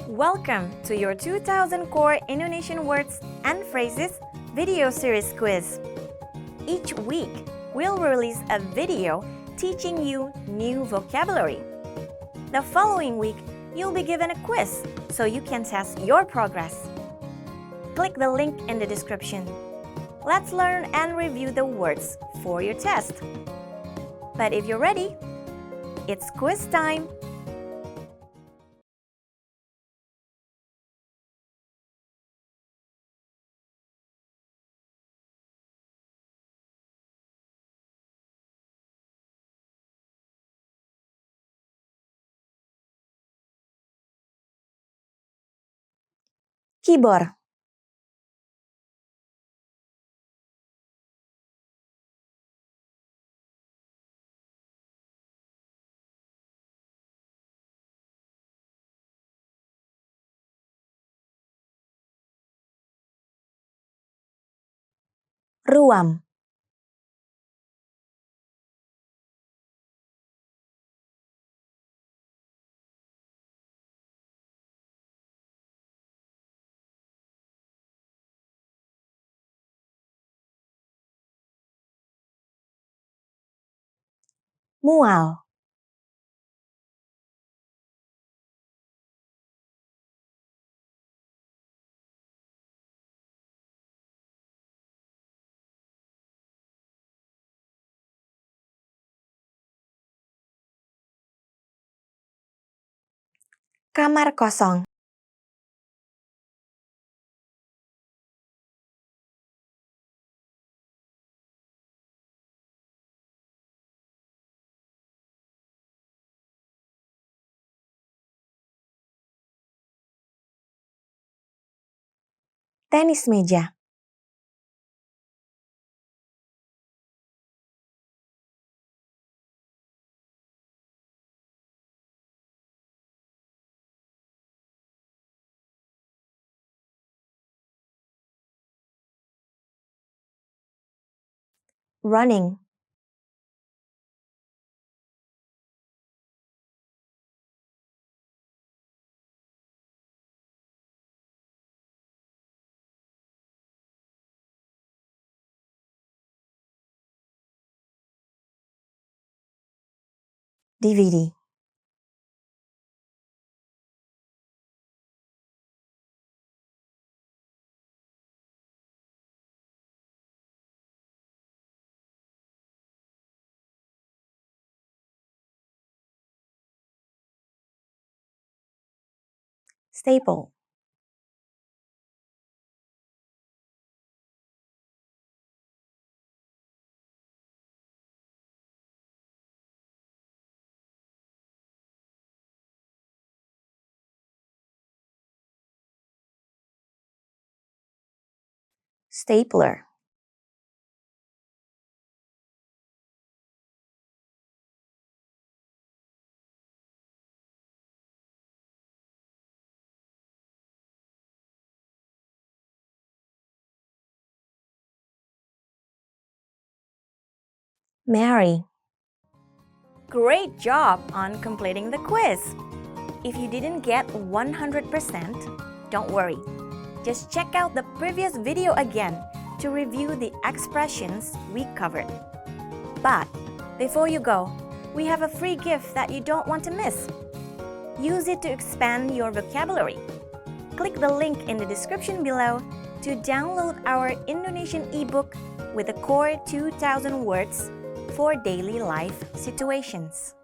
Welcome to your 2000 Core Indonesian Words and Phrases video series quiz. Each week, we'll release a video teaching you new vocabulary. The following week, you'll be given a quiz so you can test your progress. Click the link in the description. Let's learn and review the words for your test. But if you're ready, it's quiz time! Keyboard. Ruam. Mual. Kamar kosong. Tenis meja. Running. DVD. Staple. Stapler. Mary. Great job on completing the quiz! If you didn't get 100%, don't worry. Just check out the previous video again to review the expressions we covered. But before you go, we have a free gift that you don't want to miss. Use it to expand your vocabulary. Click the link in the description below to download our Indonesian ebook with the core 2000 words for daily life situations.